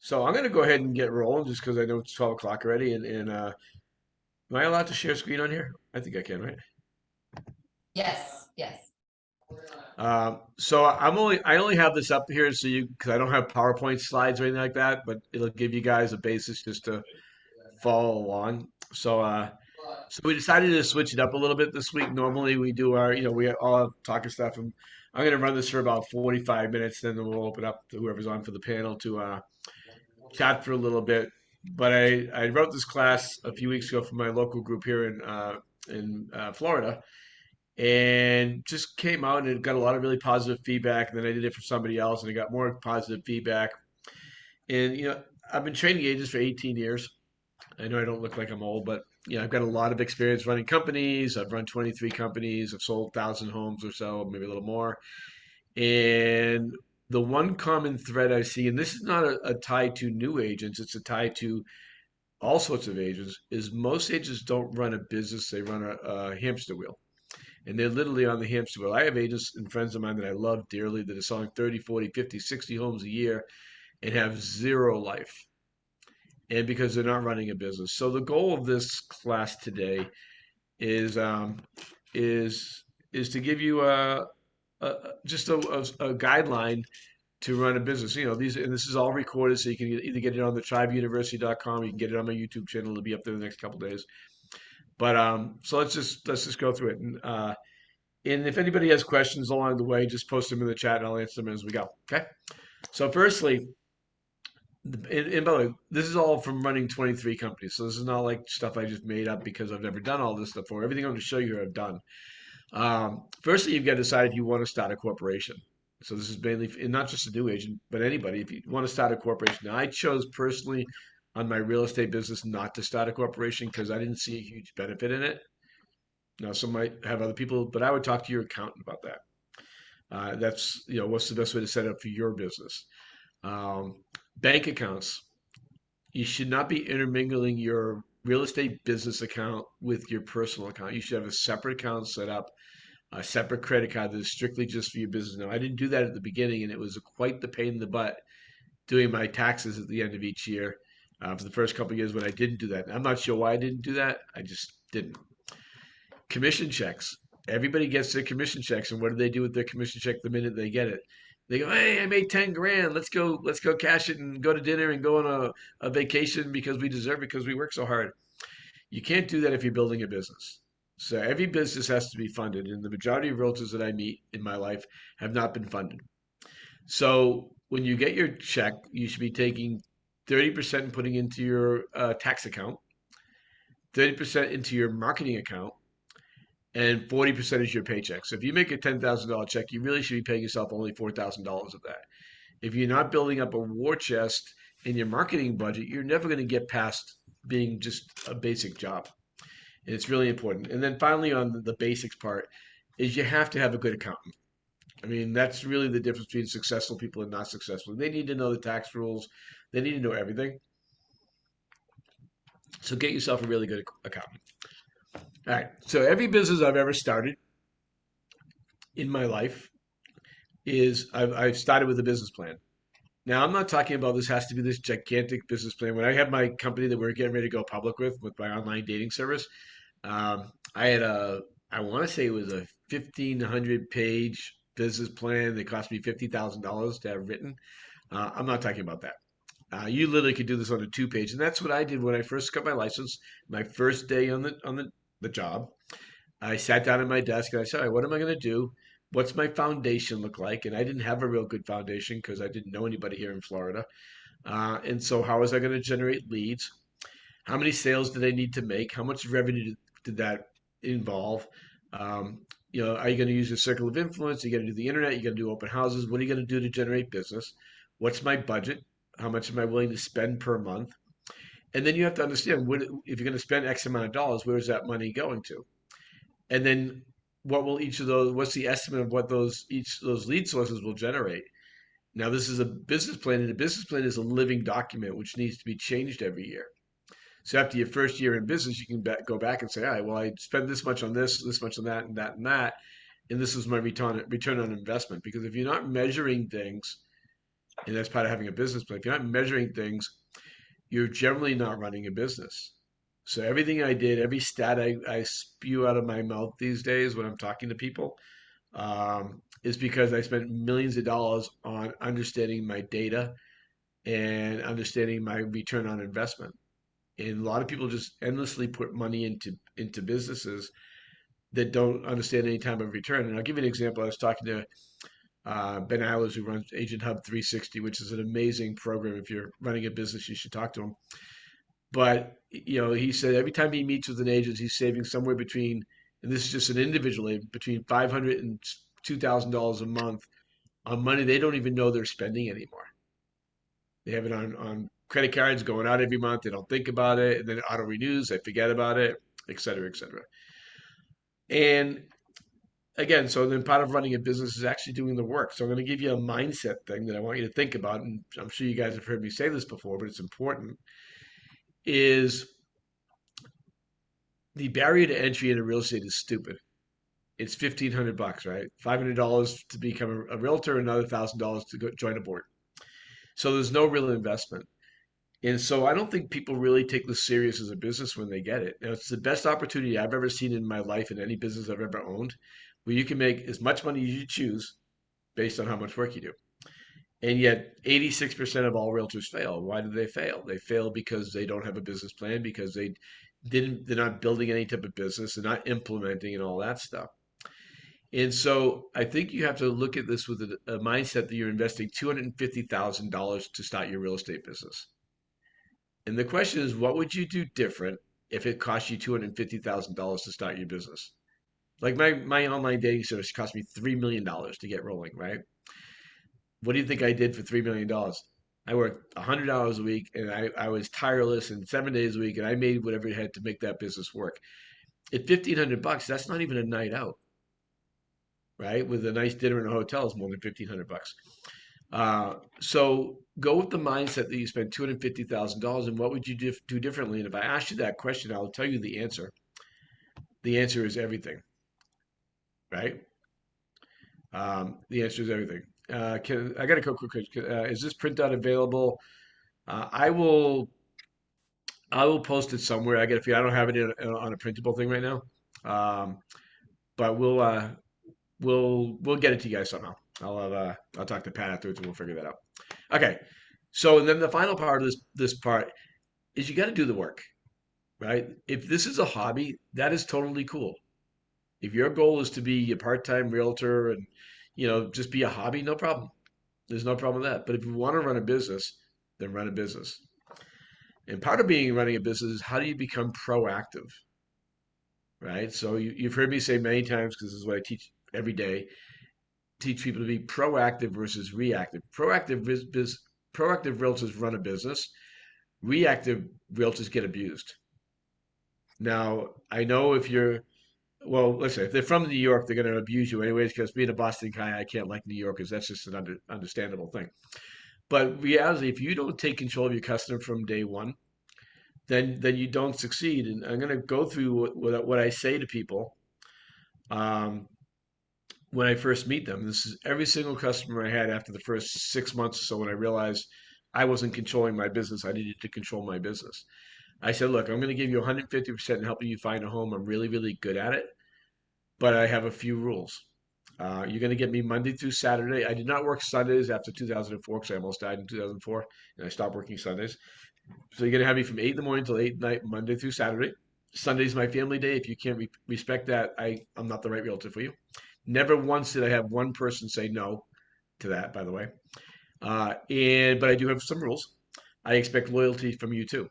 So I'm going to go ahead and get rolling just because I know it's 12 o'clock already. And am I allowed to share screen on here? I think I can, right? Yes, yes. So I only have this up here so you because I don't have PowerPoint slides or anything like that, but it'll give you guys a basis just to follow along. So we decided to switch it up a little bit this week. Normally we do we all have talking stuff, and I'm going to run this for about 45 minutes. Then we'll open up to whoever's on for the panel to chat for a little bit. But I wrote this class a few weeks ago for my local group here in Florida, and just came out and it got a lot of really positive feedback. And then I did it for somebody else, and I got more positive feedback. And I've been training agents for 18 years. I know I don't look like I'm old, but I've got a lot of experience running companies. I've run 23 companies. I've sold 1,000 homes or so, maybe a little more. And the one common thread I see, and this is not a tie to new agents, it's a tie to all sorts of agents, is most agents don't run a business, they run a hamster wheel. And they're literally on the hamster wheel. I have agents and friends of mine that I love dearly that are selling 30, 40, 50, 60 homes a year and have zero life. And because they're not running a business. So the goal of this class today is is is to give you just a guideline to run a business. This is all recorded, so you can either get it on the tribeuniversity.com, you can get it on my YouTube channel. It'll be up there the next couple days. But so let's just go through it. And if anybody has questions along the way, just post them in the chat, and I'll answer them as we go. Okay. So firstly, and by the way, this is all from running 23 companies. So this is not like stuff I just made up because I've never done all this stuff before. Everything I'm going to show you here I've done. Firstly, you've got to decide if you want to start a corporation. So this is mainly, and not just a new agent, but anybody. If you want to start a corporation, now I chose personally on my real estate business not to start a corporation because I didn't see a huge benefit in it. Now, some might have other people, but I would talk to your accountant about that. That's, what's the best way to set up for your business? Um, Bank accounts. You should not be intermingling your real estate business account with your personal account. You should have a separate account set up, a separate credit card that is strictly just for your business. Now, I didn't do that at the beginning, and it was quite the pain in the butt doing my taxes at the end of each year for the first couple of years when I didn't do that. I'm not sure why I didn't do that. I just didn't. Commission checks. Everybody gets their commission checks, and what do they do with their commission check the minute they get it? They go, "Hey, I made 10 grand. Let's go cash it and go to dinner and go on a vacation because we deserve it because we work so hard." You can't do that if you're building a business. So every business has to be funded, and the majority of realtors that I meet in my life have not been funded. So when you get your check, you should be taking 30% and putting into your tax account, 30% into your marketing account, and 40% is your paycheck. So if you make a $10,000 check, you really should be paying yourself only $4,000 of that. If you're not building up a war chest in your marketing budget, you're never going to get past being just a basic job. And it's really important. And then finally, on the basics part, is you have to have a good accountant. I mean, that's really the difference between successful people and not successful. They need to know the tax rules. They need to know everything. So get yourself a really good accountant. All right. So every business I've ever started in my life is I've started with a business plan. Now, I'm not talking about this has to be this gigantic business plan. When I had my company that we're getting ready to go public with my online dating service, I had I want to say it was a 1,500-page business plan that cost me $50,000 to have written. I'm not talking about that. You literally could do this on a two-page, and that's what I did when I first got my license. My first day on the job, I sat down at my desk and I said, "All right, what am I going to do? What's my foundation look like?" And I didn't have a real good foundation because I didn't know anybody here in Florida. And so, how was I going to generate leads? How many sales did I need to make? How much revenue did that involve? Are you going to use your circle of influence? You got to do the internet. You got to do open houses. What are you going to do to generate business? What's my budget? How much am I willing to spend per month? And then you have to understand if you're going to spend X amount of dollars, where is that money going to? And then what's the estimate of what those lead sources will generate? Now, this is a business plan, and a business plan is a living document which needs to be changed every year. So after your first year in business, you can go back and say, all right, well, I spent this much on this much on that, and that, and that, and this is my return on investment. Because if you're not measuring things, And that's part of having a business plan. If you're not measuring things, you're generally not running a business. So everything I did, every stat I spew out of my mouth these days when I'm talking to people, is because I spent millions of dollars on understanding my data and understanding my return on investment. And a lot of people just endlessly put money into businesses that don't understand any time of return. And I'll give you an example. I was talking to Ben Eilers, who runs Agent Hub 360, which is an amazing program. If you're running a business, you should talk to him. But he said every time he meets with an agent, he's saving somewhere between, and this is just an individual agent, between $500 and $2,000 a month on money they don't even know they're spending anymore. They have it on credit cards going out every month. They don't think about it, and then it auto renews. They forget about it, et cetera, et cetera. And again, so then part of running a business is actually doing the work. So I'm going to give you a mindset thing that I want you to think about, and I'm sure you guys have heard me say this before, but it's important. Is the barrier to entry into real estate is stupid. It's $1,500, right? $500 to become a realtor, another $1,000 to go join a board. So there's no real investment. And so I don't think people really take this serious as a business when they get it. Now, it's the best opportunity I've ever seen in my life in any business I've ever owned, where you can make as much money as you choose based on how much work you do. And yet 86% of all realtors fail. Why do they fail? They fail because they don't have a business plan, because they're not building any type of business, they're not implementing and all that stuff. And so I think you have to look at this with a mindset that you're investing $250,000 to start your real estate business. And the question is, what would you do different if it cost you $250,000 to start your business? Like my online dating service cost me $3 million to get rolling, right? What do you think I did for $3 million? I worked 100 hours a week, and I was tireless and 7 days a week, and I made whatever it had to make that business work. At $1,500, that's not even a night out, right? With a nice dinner in a hotel is more than $1,500. So go with the mindset that you spend $250,000, and what would you do differently? And if I ask you that question, I'll tell you the answer. The answer is everything, right? The answer is everything. I got a quick question. Is this printout available? Uh, I will I will post it somewhere. I get a few. I don't have it on a printable thing right now, um, but we'll get it to you guys somehow. I'll talk to Pat afterwards and we'll figure that out. Okay. So then the final part of this part is you got to do the work, right? If this is a hobby, that is totally cool. If your goal is to be a part-time realtor and just be a hobby, no problem. There's no problem with that. But if you want to run a business, then run a business. And part of being running a business is how do you become proactive, right? So you've heard me say many times, because this is what I teach every day, teach people to be proactive versus reactive. Proactive realtors run a business. Reactive realtors get abused. Now, I know if you're, well, listen, if they're from New York, they're going to abuse you anyways, because being a Boston guy, I can't like New Yorkers. That's just an understandable thing. But reality, if you don't take control of your customer from day one, then you don't succeed. And I'm going to go through what I say to people um, when I first meet them. This is every single customer I had after the first 6 months or so when I realized I wasn't controlling my business. I needed to control my business. I said, look, I'm going to give you 150% in helping you find a home. I'm really, really good at it, but I have a few rules. You're going to get me Monday through Saturday. I did not work Sundays after 2004 because I almost died in 2004, and I stopped working Sundays. So you're going to have me from 8 in the morning till 8 at night, Monday through Saturday. Sunday's my family day. If you can't respect that, I'm not the right realtor for you. Never once did I have one person say no to that, by the way. But I do have some rules. I expect loyalty from you too.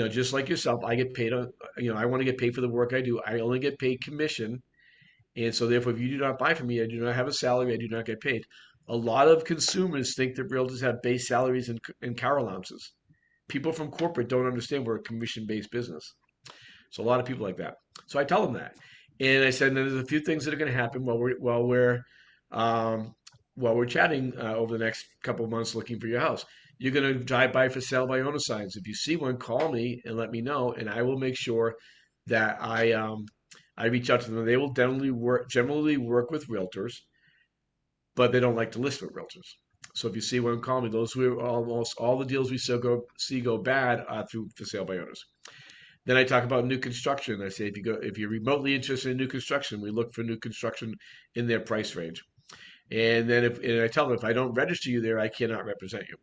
Just like yourself, I get paid on, I want to get paid for the work I do. I only get paid commission. And so therefore, if you do not buy from me, I do not have a salary, I do not get paid. A lot of consumers think that realtors have base salaries and car allowances. People from corporate don't understand we're a commission-based business. So a lot of people like that. So I tell them that, and I said, there's a few things that are going to happen um, while we're chatting over the next couple of months looking for your house. You're going to drive by for sale by owner signs. If you see one, call me and let me know, and I will make sure that I reach out to them. They will generally work with realtors, but they don't like to list with realtors. So if you see one column, those were almost all the deals we still go bad through for sale by owners. Then I talk about new construction. I say if you're remotely interested in new construction, we look for new construction in their price range. And then and I tell them if I don't register you there, I cannot represent you.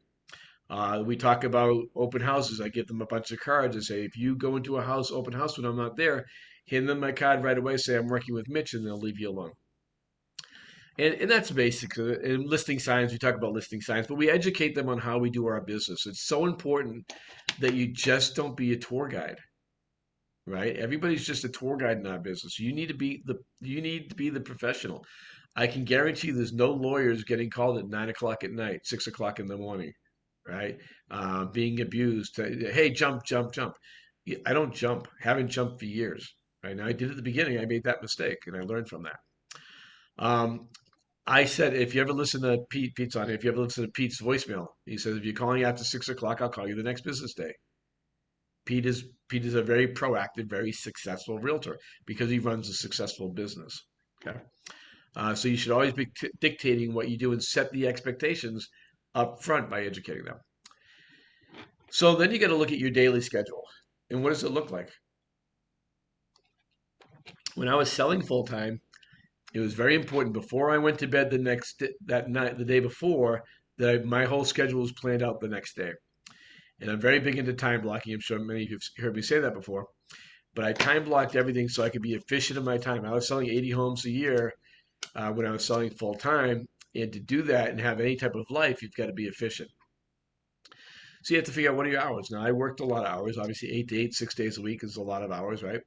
We talk about open houses. I give them a bunch of cards and say if you go into a open house when I'm not there, hand them my card right away. Say I'm working with Mitch, and they'll leave you alone. And that's basic. And listing signs, we talk about listing signs, but we educate them on how we do our business. It's so important that you just don't be a tour guide, right? Everybody's just a tour guide in our business. You need to be the professional. I can guarantee you there's no lawyers getting called at 9 o'clock at night, 6 o'clock in the morning, right? Being abused. Hey, jump, jump, jump. I don't jump. Haven't jumped for years. Right now, I did at the beginning. I made that mistake, and I learned from that. Um, I said, if you ever listen to Pete's on here, if you ever listen to Pete's voicemail, he says, if you're calling after 6 o'clock, I'll call you the next business day. Pete is a very proactive, very successful realtor because he runs a successful business. Okay. So you should always be dictating what you do and set the expectations up front by educating them. So then you got to look at your daily schedule. And what does it look like? When I was selling full time, it was very important before I went to bed that night, the day before, that my whole schedule was planned out the next day. And I'm very big into time blocking. I'm sure many of you have heard me say that before. But I time blocked everything so I could be efficient in my time. I was selling 80 homes a year when I was selling full time. And to do that and have any type of life, you've got to be efficient. So you have to figure out what are your hours. Now, I worked a lot of hours. Obviously, 8 to 8, 6 days a week is a lot of hours, right?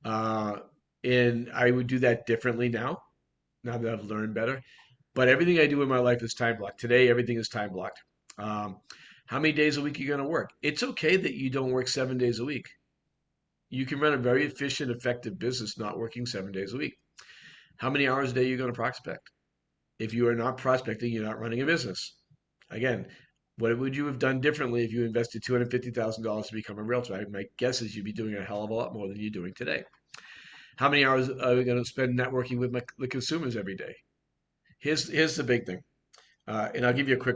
Uh, and I would do that differently now that I've learned better. But everything I do in my life is time blocked. Today, everything is time blocked. Um, how many days a week are you going to work? It's okay that you don't work 7 days a week. You can run a very efficient, effective business not working 7 days a week. How many hours a day are you going to prospect? If you are not prospecting, you're not running a business. Again, what would you have done differently if you invested $250,000 to become a realtor? My guess is you'd be doing a hell of a lot more than you're doing today. How many hours are we going to spend networking with the consumers every day? Here's the big thing, and I'll give you a quick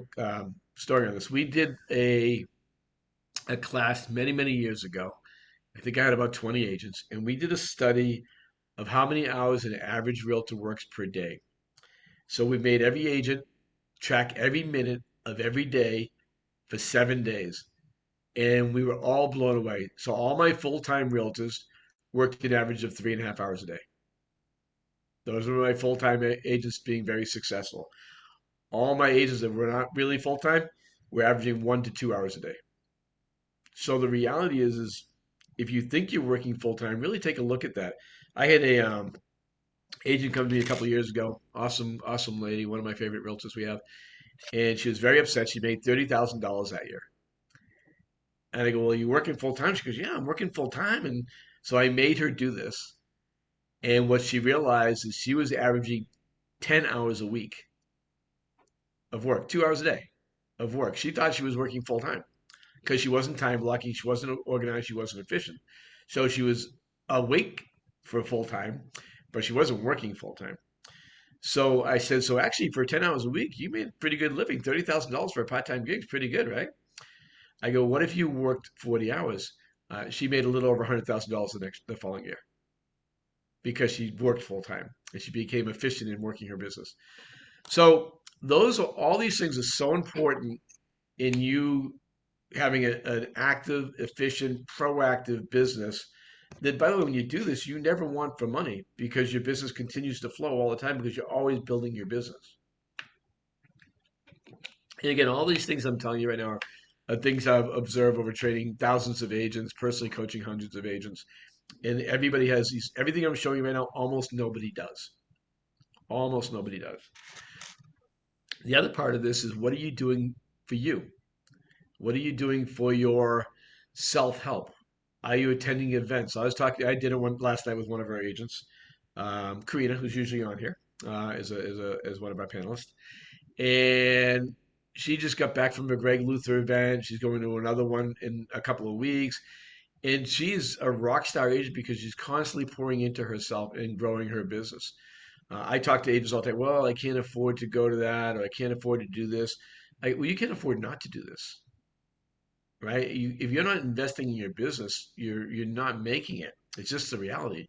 story on this. We did a class many years ago. I think I had about 20 agents, and we did a study of how many hours an average realtor works per day. So we made every agent track every minute of every day for 7 days, and we were all blown away. So all my full-time realtors worked an average of 3.5 hours a day. Those were my full-time agents being very successful. All my agents that were not really full-time were averaging 1 to 2 hours a day. So the reality is if you think you're working full-time, really take a look at that. I had a agent come to me a couple of years ago. Awesome lady, one of my favorite realtors we have, and she was very upset. She made $30,000 that year. And I go, well, you working full time? She goes, yeah, I'm working full time. And so I made her do this. And what she realized is she was averaging 10 hours a week of work, 2 hours a day of work. She thought she was working full time because she wasn't time blocking, she wasn't organized, she wasn't efficient. So she was awake for full time, but she wasn't working full time. So I said, so actually for 10 hours a week, you made pretty good living. $30,000 for a part-time gig is pretty good, right? I go, what if you worked 40 hours? She made a little over $100,000 the following year because she worked full time and she became efficient in working her business. So all these things are so important in you having an active, efficient, proactive business. That, by the way, when you do this, you never want for money because your business continues to flow all the time because you're always building your business. And again, all these things I'm telling you right now are things I've observed over training thousands of agents, personally coaching hundreds of agents. And everybody has everything I'm showing you right now, almost nobody does. Almost nobody does. The other part of this is what are you doing for you? What are you doing for your self-help? Are you attending events? I did it last night with one of our agents, Karina, who's usually on here, as one of our panelists. And she just got back from a Greg Luther event. She's going to another one in a couple of weeks. And she's a rock star agent because she's constantly pouring into herself and growing her business. I talk to agents all the time. Well, I can't afford to go to that, or I can't afford to do this. Well, you can't afford not to do this, right? If you're not investing in your business, you're not making it. It's just the reality.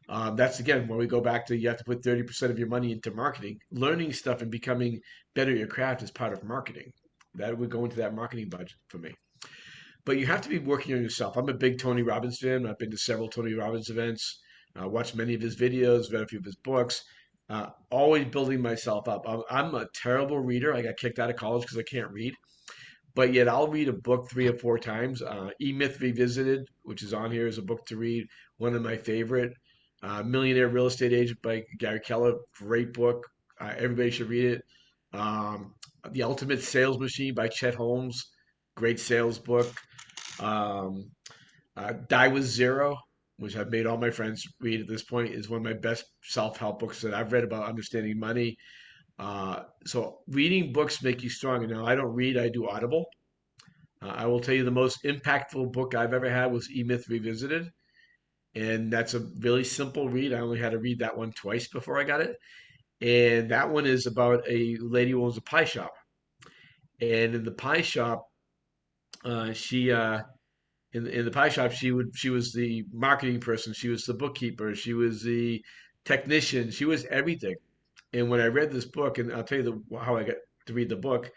That's again where we go back to you have to put 30% of your money into marketing. Learning stuff and becoming better at your craft is part of marketing. That would go into that marketing budget for me. But you have to be working on yourself. I'm a big Tony Robbins fan. I've been to several Tony Robbins events, watched many of his videos, read a few of his books. Always building myself up. I'm a terrible reader. I got kicked out of college because I can't read, but yet I'll read a book 3 or 4 times. E-Myth Revisited, which is on here, is a book to read. One of my favorite. Millionaire Real Estate Agent by Gary Keller, great book. Everybody should read it. Um, the Ultimate Sales Machine by Chet Holmes, great sales book. Um, Die with Zero, which I've made all my friends read at this point, is one of my best self-help books that I've read about understanding money. So reading books make you stronger. Now I don't read; I do Audible. I will tell you the most impactful book I've ever had was E-Myth Revisited, and that's a really simple read. I only had to read that one twice before I got it, and that one is about a lady who owns a pie shop, and in the pie shop, she in the pie shop she was the marketing person, she was the bookkeeper, she was the technician, she was everything. And when I read this book, and I'll tell you how I got to read the book,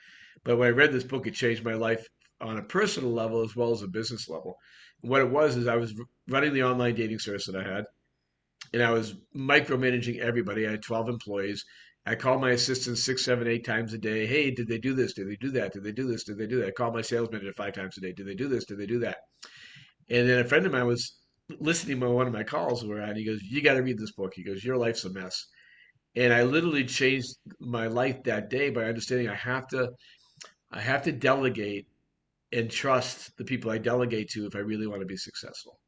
but when I read this book, it changed my life on a personal level as well as a business level. What it was is I was running the online dating service that I had, and I was micromanaging everybody. I had 12 employees. I called my assistants 6, 7, 8 times a day. Hey, did they do this? Did they do that? Did they do this? Did they do that? I called my sales manager 5 times a day. Did they do this? Did they do that? And then a friend of mine was listening to one of my calls where and he goes, "You got to read this book." He goes, "Your life's a mess." And I literally changed my life that day by understanding I have to delegate and trust the people I delegate to if I really want to be successful.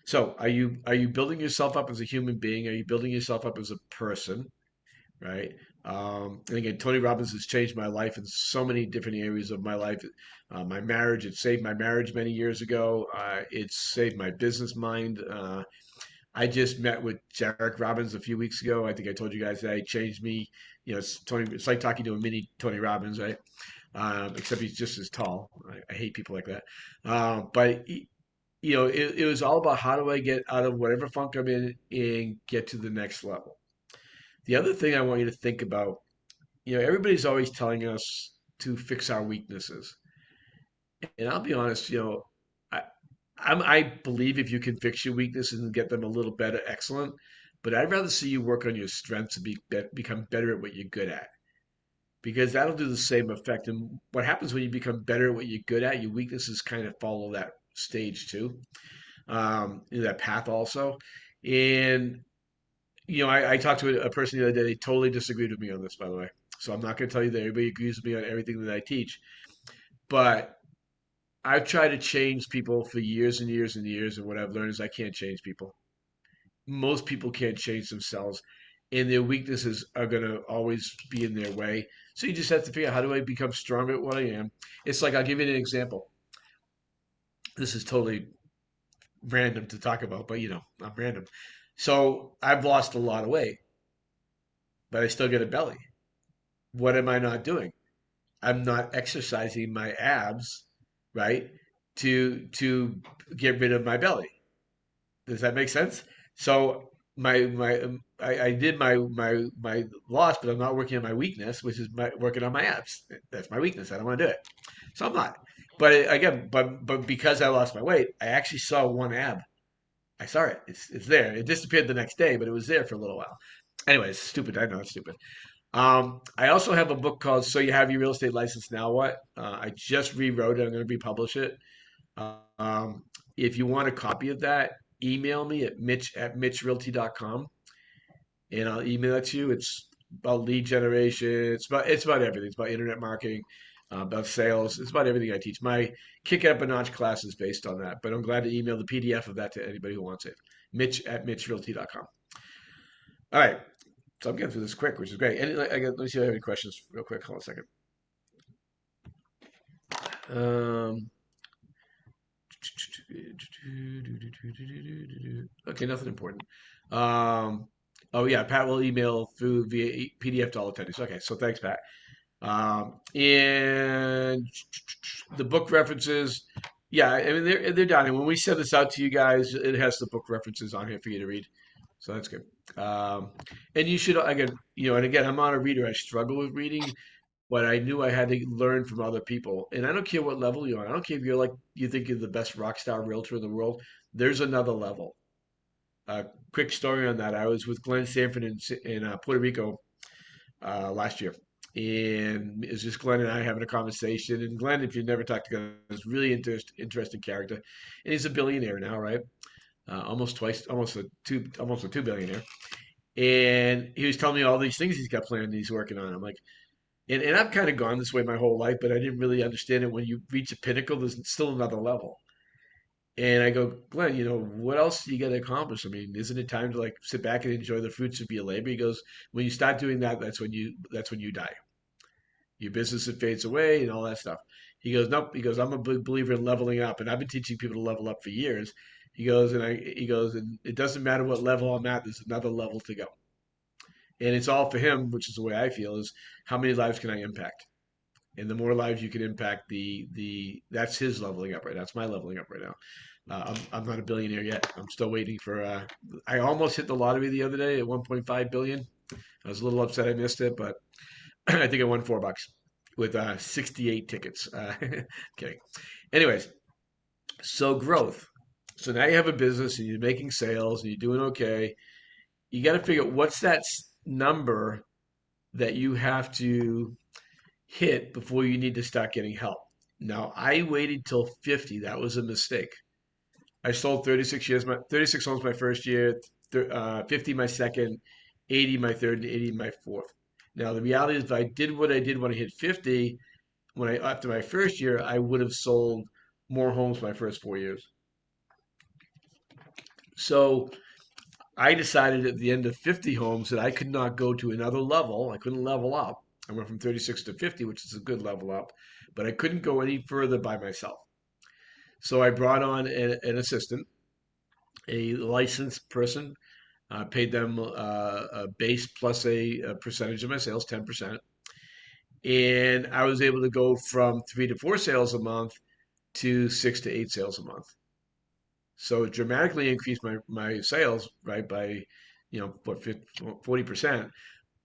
So, are you building yourself up as a human being? Are you building yourself up as a person? Right? And again, Tony Robbins has changed my life in so many different areas of my life. My marriage, it saved my marriage many years ago. It's saved my business mind. I just met with Jarek Robbins a few weeks ago. I think I told you guys that he changed me. You know, it's like talking to a mini Tony Robbins, right? Except he's just as tall. I hate people like that. But you know, it was all about how do I get out of whatever funk I'm in and get to the next level. The other thing I want you to think about, you know, everybody's always telling us to fix our weaknesses. And I'll be honest, you know, I I believe if you can fix your weaknesses and get them a little better, excellent. But I'd rather see you work on your strengths and become better at what you're good at because that'll do the same effect. And what happens when you become better at what you're good at, your weaknesses kind of follow that stage too, that path also. And you know, I talked to a person the other day. They totally disagreed with me on this, by the way. So I'm not going to tell you that everybody agrees with me on everything that I teach. But I've tried to change people for years and years and years, and what I've learned is I can't change people. Most people can't change themselves, and their weaknesses are going to always be in their way. So you just have to figure out how do I become stronger at what I am. It's like I'll give you an example. This is totally random to talk about, but you know, I'm random. So I've lost a lot of weight, but I still get a belly. What am I not doing? I'm not exercising my abs, right? To get rid of my belly. Does that make sense? So I did my loss, but I'm not working on my weakness, which is working on my abs. That's my weakness. I don't want to do it. So I'm not. But again, but because I lost my weight, I actually saw one ab. I saw it. It's there. It disappeared the next day, but it was there for a little while. Anyways, stupid. I know it's stupid. I also have a book called "So You Have Your Real Estate License Now What." I just rewrote it. I'm going to republish it. Um, if you want a copy of that, email me at mitch@mitchrealty.com and I'll email it to you. It's about lead generation. It's about everything. It's about internet marketing, about sales. It's about everything I teach. My Kick It Up a Notch class is based on that. But I'm glad to email the PDF of that to anybody who wants it. Mitch@mitchrealty.com. All right. So I'm getting through this quick, which is great. Let me see if I have any questions real quick. Hold on a second. Um, okay, nothing important. Um, Oh yeah, Pat will email through via PDF to all attendees. Okay, so thanks, Pat. And the book references, yeah, I mean they're done. And when we send this out to you guys, it has the book references on here for you to read. So that's good. Um, and you should again, and again, I'm not a reader. I struggle with reading, but I knew I had to learn from other people. And I don't care what level you're on. I don't care if you're like you think you're the best rock star realtor in the world. There's another level. Quick story on that. I was with Glenn Sanford in Puerto Rico last year. And it's just Glenn and I having a conversation. And Glenn, if you've never talked to Glenn, is really interesting character. And he's a billionaire now, right? Almost twice, almost a two billionaire. And he was telling me all these things he's got planned and he's working on. I'm like, and I've kind of gone this way my whole life, but I didn't really understand it. When you reach a pinnacle, there's still another level. And I go, Glenn, what else do you got to accomplish? I mean, isn't it time to like sit back and enjoy the fruits of your labor? He goes, when you start doing that, that's when you die. Your business it fades away and all that stuff. He goes, nope. He goes, I'm a big believer in leveling up, and I've been teaching people to level up for years. He goes, and it doesn't matter what level I'm at. There's another level to go, and it's all for him, which is the way I feel. Is how many lives can I impact? And the more lives you can impact, the that's his leveling up right now. That's my leveling up right now. I'm not a billionaire yet. I'm still waiting for. I almost hit the lottery the other day at 1.5 billion. I was a little upset I missed it, but I think I won $4 with 68 tickets. Kidding. Anyways, so growth. So now you have a business and you're making sales and you're doing okay. You got to figure out what's that number that you have to hit before you need to start getting help. Now, I waited till 50. That was a mistake. I sold 36 homes my first year, 50 my second, 80 my third, and 80 my fourth. Now, the reality is, if I did what I did when I hit 50, after my first year, I would have sold more homes my first 4 years. So I decided at the end of 50 homes that I could not go to another level. I couldn't level up. I went from 36 to 50, which is a good level up, but I couldn't go any further by myself. So I brought on an assistant, a licensed person, paid them a base plus a percentage of my sales, 10%. And I was able to go from 3 to 4 sales a month to 6 to 8 sales a month. So it dramatically increased my sales, right, by, what, 40%.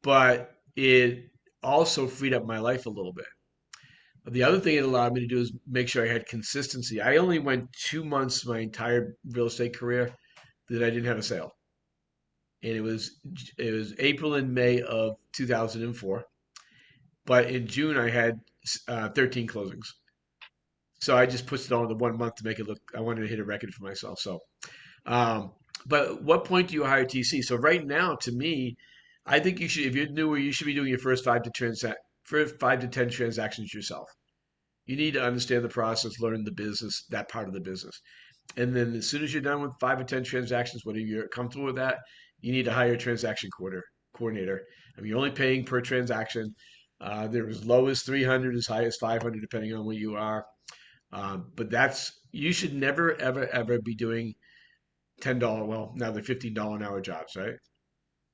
But it also freed up my life a little bit. The other thing it allowed me to do is make sure I had consistency. I only went 2 months my entire real estate career that I didn't have a sale. And it was April and May of 2004. But in June I had 13 closings. So I just pushed it all into 1 month to make it look. I wanted to hit a record for myself. So, um, but what point do you hire TC? So right now, to me, I think you should, if you're newer, you should be doing your first 5 to 10 transactions yourself. You need to understand the process, learn the business, that part of the business. And then as soon as you're done with 5 or 10 transactions, whether you're comfortable with that, you need to hire a transaction coordinator. I mean, you're only paying per transaction. They're as low as 300, as high as 500, depending on where you are. But you should never, ever, ever be doing $10, well, now they're $15 an hour jobs, right?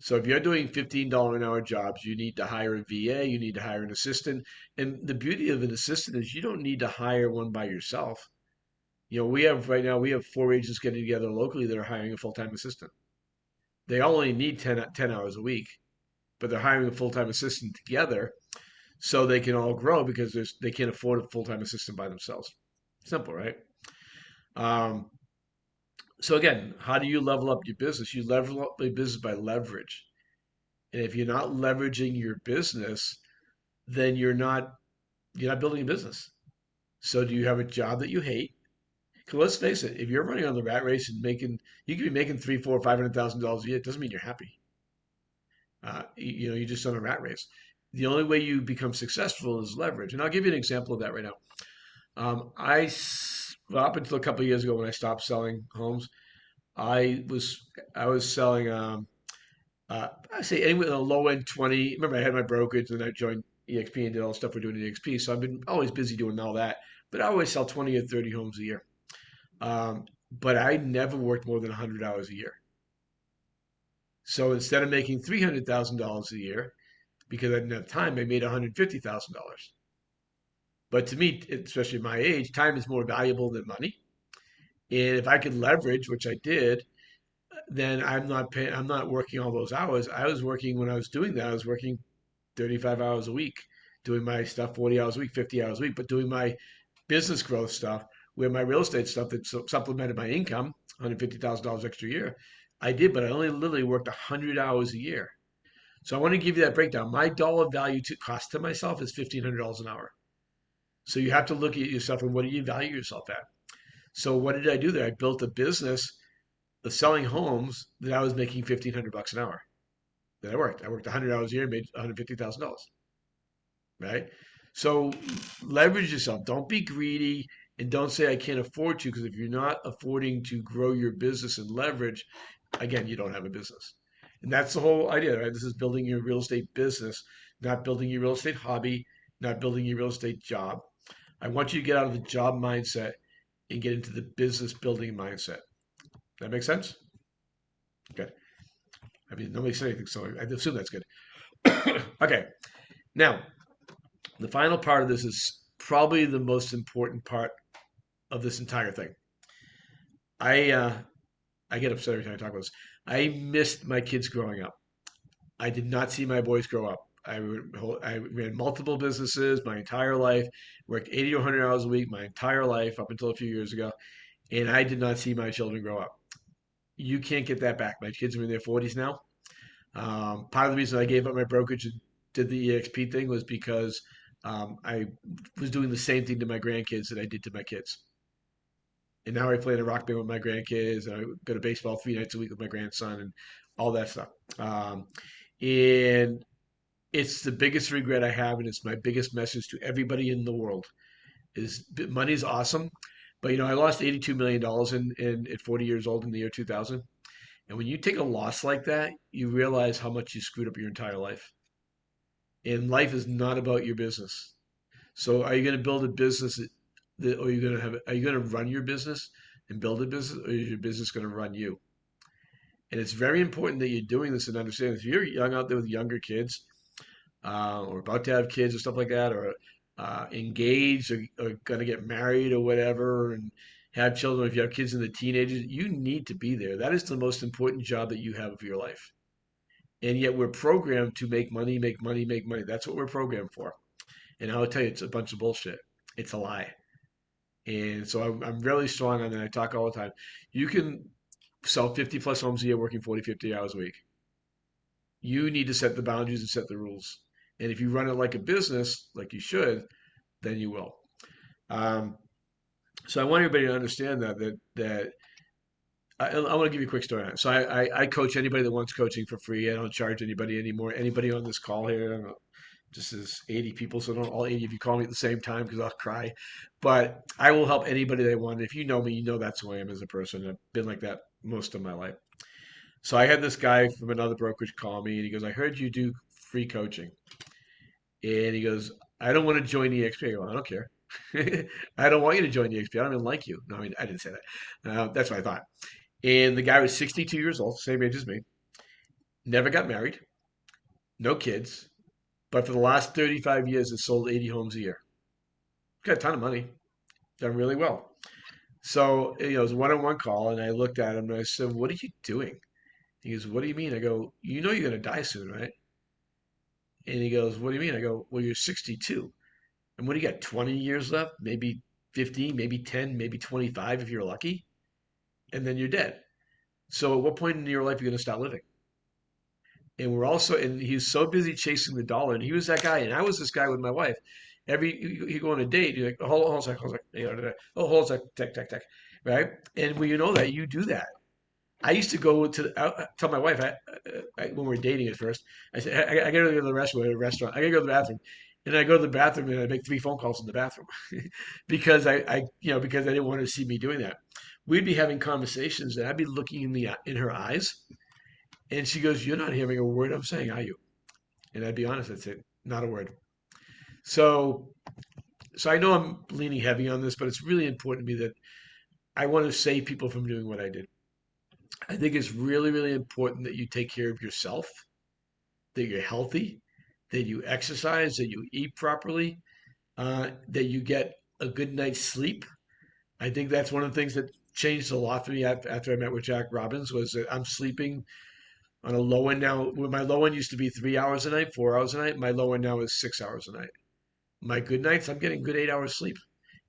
So if you're doing $15 an hour jobs, you need to hire a VA, you need to hire an assistant. And the beauty of an assistant is you don't need to hire one by yourself. We have 4 agents getting together locally that are hiring a full-time assistant. They all only need 10 hours a week, but they're hiring a full-time assistant together so they can all grow because they can't afford a full-time assistant by themselves. Simple, right? Um, so again, how do you level up your business? You level up your business by leverage. And if you're not leveraging your business, then you're not building a business. So do you have a job that you hate? Because let's face it, if you're running on the rat race and you could be making three, four, $500,000 a year. It doesn't mean you're happy. You're just on a rat race. The only way you become successful is leverage. And I'll give you an example of that right now. Well, up until a couple of years ago when I stopped selling homes, I was selling I say anywhere in the low end 20. Remember, I had my brokerage and I joined EXP and did all the stuff we're doing at EXP. So I've been always busy doing all that. But I always sell 20 or 30 homes a year. But I never worked more than 100 hours a year. So instead of making $300,000 a year, because I didn't have time, I made $150,000. But to me, especially at my age, time is more valuable than money. And if I could leverage, which I did, then I'm not working all those hours. I was working when I was doing that. I was working 35 hours a week, doing my stuff 40 hours a week, 50 hours a week, but doing my business growth stuff, where my real estate stuff that supplemented my income, $150,000 extra a year. I did, but I only literally worked 100 hours a year. So I want to give you that breakdown. My dollar value to cost to myself is $1,500 an hour. So you have to look at yourself and what do you value yourself at? So what did I do there? I built a business of selling homes that I was making $1,500 an hour. That I worked. I worked 100 hours a year, made $150,000. Right? So leverage yourself. Don't be greedy and don't say I can't afford to, because if you're not affording to grow your business and leverage, again, you don't have a business. And that's the whole idea, right? This is building your real estate business, not building your real estate hobby, not building your real estate job. I want you to get out of the job mindset and get into the business building mindset. That makes sense? Good. I mean, nobody said anything, so I assume that's good. Okay. Now, the final part of this is probably the most important part of this entire thing. I uh, I get upset every time I talk about this. I missed my kids growing up. I did not see my boys grow up. I ran multiple businesses my entire life, worked 80 or 100 hours a week my entire life up until a few years ago, and I did not see my children grow up. You can't get that back. My kids are in their 40s now. Part of the reason I gave up my brokerage and did the EXP thing was because I was doing the same thing to my grandkids that I did to my kids. And now I play in a rock band with my grandkids. And I go to baseball 3 nights a week with my grandson and all that stuff. And it's the biggest regret I have, and it's my biggest message to everybody in the world: is money's awesome, but I lost $82 million at 40 years old in the year 2000. And when you take a loss like that, you realize how much you screwed up your entire life. And life is not about your business. So are you going to build a business or are you going to run your business and build a business, or is your business going to run you? And it's very important that you're doing this and understand if you're young out there with younger kids, or about to have kids or stuff like that, or engaged or going to get married or whatever, and have children. If you have kids in the teenagers, you need to be there. That is the most important job that you have of your life. And yet we're programmed to make money, make money, make money. That's what we're programmed for. And I'll tell you, it's a bunch of bullshit. It's a lie. And so I'm really strong on that. I talk all the time. You can sell 50 plus homes a year working 40, 50 hours a week. You need to set the boundaries and set the rules. And if you run it like a business, like you should, then you will. Um, so I want everybody to understand that I want to give you a quick story on it. So I coach anybody that wants coaching for free. I don't charge anybody anymore. Anybody on this call here, I don't know, just as 80 people, so don't all 80 of you call me at the same time because I'll cry. But I will help anybody they want. If you know me, you know that's who I am as a person. I've been like that most of my life. So I had this guy from another brokerage call me, and he goes, "I heard you do free coaching," and he goes, "I don't want to join EXP." I go, "I don't care." I don't want you to join EXP. I don't even like you. No, I mean, I didn't say that. That's what I thought. And the guy was 62 years old, same age as me, never got married, no kids, but for the last 35 years has sold 80 homes a year. Got a ton of money, done really well. So, it was a one-on-one call, and I looked at him and I said, "What are you doing?" He goes, "What do you mean?" I go, "You know you're going to die soon, right?" And he goes, "What do you mean?" I go, "Well, you're 62. And what do you got, 20 years left? Maybe 15, maybe 10, maybe 25 if you're lucky. And then you're dead. So at what point in your life are you going to stop living?" And and he's so busy chasing the dollar. And he was that guy. And I was this guy with my wife. You go on a date, you're like, "Oh, hold on a sec, hold on a sec, oh, hold on a sec, tech, tech, tech," right? And when you know that, you do that. I used to go tell my wife when we were dating at first. I said, I gotta go to the restaurant. I gotta go to the bathroom, and I go to the bathroom and I make 3 phone calls in the bathroom because because I didn't want her to see me doing that. We'd be having conversations and I'd be looking in her eyes, and she goes, "You're not hearing a word I'm saying, are you?" And I'd be honest, I'd say, "Not a word." So, so I know I'm leaning heavy on this, but it's really important to me that I want to save people from doing what I did. I think it's really, really important that you take care of yourself, that you're healthy, that you exercise, that you eat properly, that you get a good night's sleep. I think that's one of the things that changed a lot for me after I met with Jack Robbins was that I'm sleeping on a low end now. Where my low end used to be 3 hours a night, 4 hours a night, my low end now is 6 hours a night. My good nights, I'm getting good 8 hours sleep.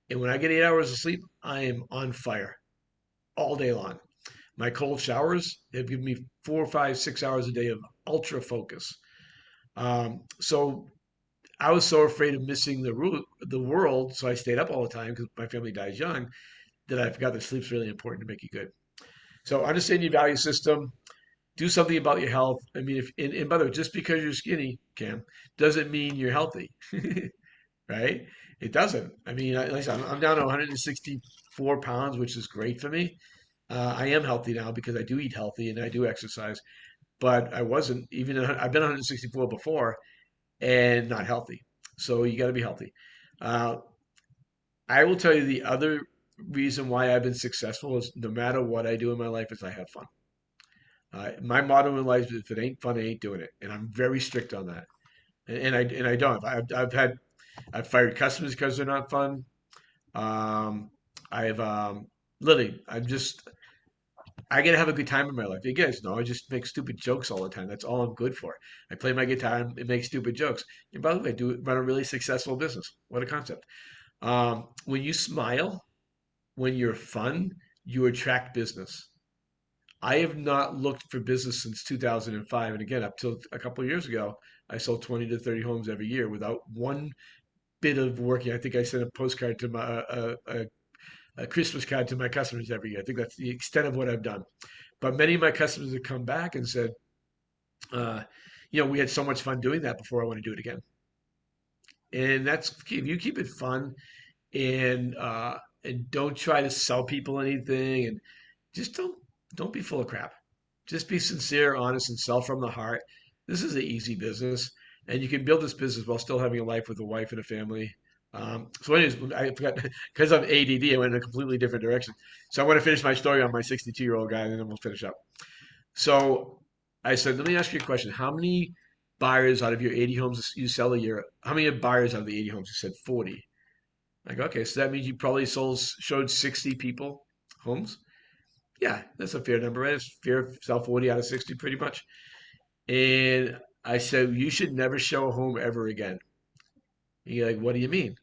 And when I get 8 hours of sleep, I am on fire all day long. My cold showers have given me 4, 5, 6 hours a day of ultra focus. So I was so afraid of missing the world, so I stayed up all the time because my family dies young. That I forgot that sleep's really important to make you good. So understand your value system. Do something about your health. I mean, if and by the way, just because you're skinny, Cam, doesn't mean you're healthy, right? It doesn't. I mean, like I said, I'm down to 164 pounds, which is great for me. I am healthy now because I do eat healthy and I do exercise, but I wasn't even. I've been 164 before and not healthy. So you got to be healthy. Uh, I will tell you the other reason why I've been successful is no matter what I do in my life is I have fun. My motto in life is if it ain't fun, I ain't doing it, and I'm very strict on that. And I don't. I've fired customers because they're not fun. Um, I've literally I gotta have a good time in my life. You guys know I just make stupid jokes all the time. That's all I'm good for. I play my guitar and make stupid jokes. And by the way, I do run a really successful business. What a concept. When you smile, when you're fun, you attract business. I have not looked for business since 2005. And again, up till a couple of years ago, I sold 20 to 30 homes every year without one bit of working. I think I sent a postcard to a Christmas card to my customers every year. I think that's the extent of what I've done. But many of my customers have come back and said, uh, we had so much fun doing that before. I want to do it again. And that's key. If you keep it fun and don't try to sell people anything, and just don't be full of crap. Just be sincere, honest, and sell from the heart. This is an easy business, and you can build this business while still having a life with a wife and a family. So, anyways, I forgot because I'm ADD. I went in a completely different direction. So, I want to finish my story on my 62-year-old guy, and then we'll finish up. So, I said, let me ask you a question. How many buyers out of your 80 homes you sell a year? How many buyers out of the 80 homes? You said 40. Like, okay, so that means you probably showed 60 people homes. Yeah, that's a fair number, right? It's fair, sell 40 out of 60 pretty much. And I said, you should never show a home ever again. And you're like, what do you mean?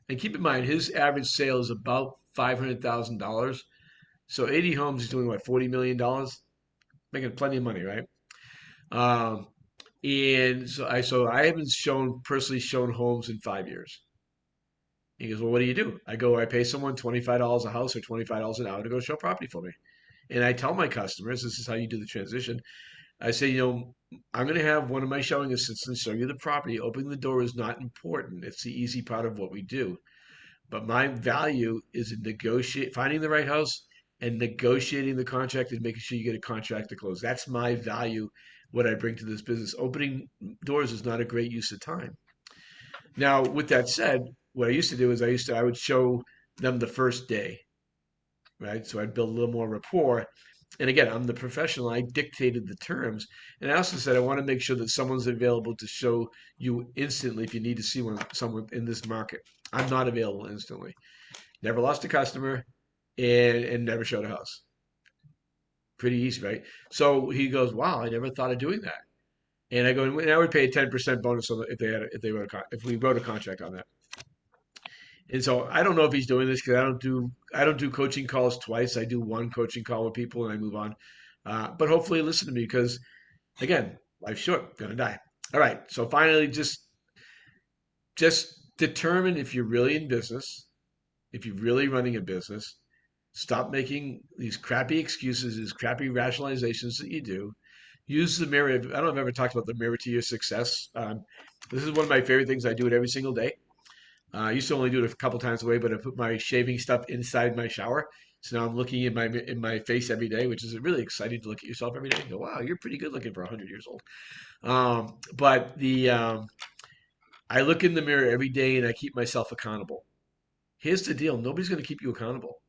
And keep in mind, his average sale is about $500,000. So 80 homes is doing what, $40 million, making plenty of money, right? Um, and so I haven't personally shown homes in 5 years. He goes, well, what do you do? I go, I pay someone $25 a house or $25 an hour to go show property for me. And I tell my customers, this is how you do the transition. I say, I'm going to have one of my showing assistants show you the property. Opening the door is not important. It's the easy part of what we do. But my value is in finding the right house and negotiating the contract and making sure you get a contract to close. That's my value, what I bring to this business. Opening doors is not a great use of time. Now, with that said, what I used to do is I would show them the first day, right? So I'd build a little more rapport. And again, I'm the professional. I dictated the terms. And I also said I want to make sure that someone's available to show you instantly if you need to see someone in this market. I'm not available instantly. Never lost a customer and never showed a house. Pretty easy, right? So he goes, "Wow, I never thought of doing that." And I go, and I would pay a 10% bonus on if we wrote a contract on that. And so I don't know if he's doing this because I don't do coaching calls twice. I do one coaching call with people and I move on. But hopefully listen to me because again, life's short, gonna die. All right. So finally, just determine if you're really in business, if you're really running a business. Stop making these crappy excuses, these crappy rationalizations that you do. Use the mirror. I don't know if I've ever talked about the mirror to your success. This is one of my favorite things. I do it every single day. I used to only do it a couple times a way, but I put my shaving stuff inside my shower. So now I'm looking in my face every day, which is really exciting to look at yourself every day and go, "Wow, you're pretty good looking for 100 years old." But I look in the mirror every day and I keep myself accountable. Here's the deal: nobody's going to keep you accountable.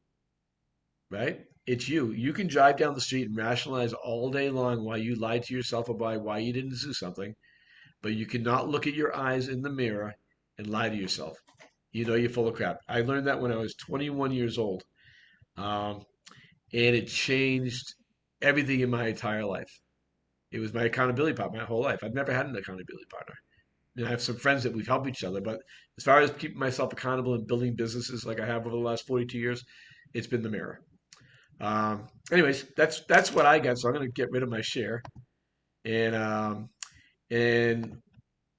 right? It's you. You can drive down the street and rationalize all day long why you lied to yourself about why you didn't do something, but you cannot look at your eyes in the mirror and lie to yourself. You know you're full of crap. I learned that when I was 21 years old, um, and it changed everything in my entire life. It was my accountability partner my whole life. I've never had an accountability partner. I have some friends that we've helped each other, but as far as keeping myself accountable and building businesses like I have over the last 42 years, it's been the mirror. Anyways, that's what I got. So I'm going to get rid of my share and and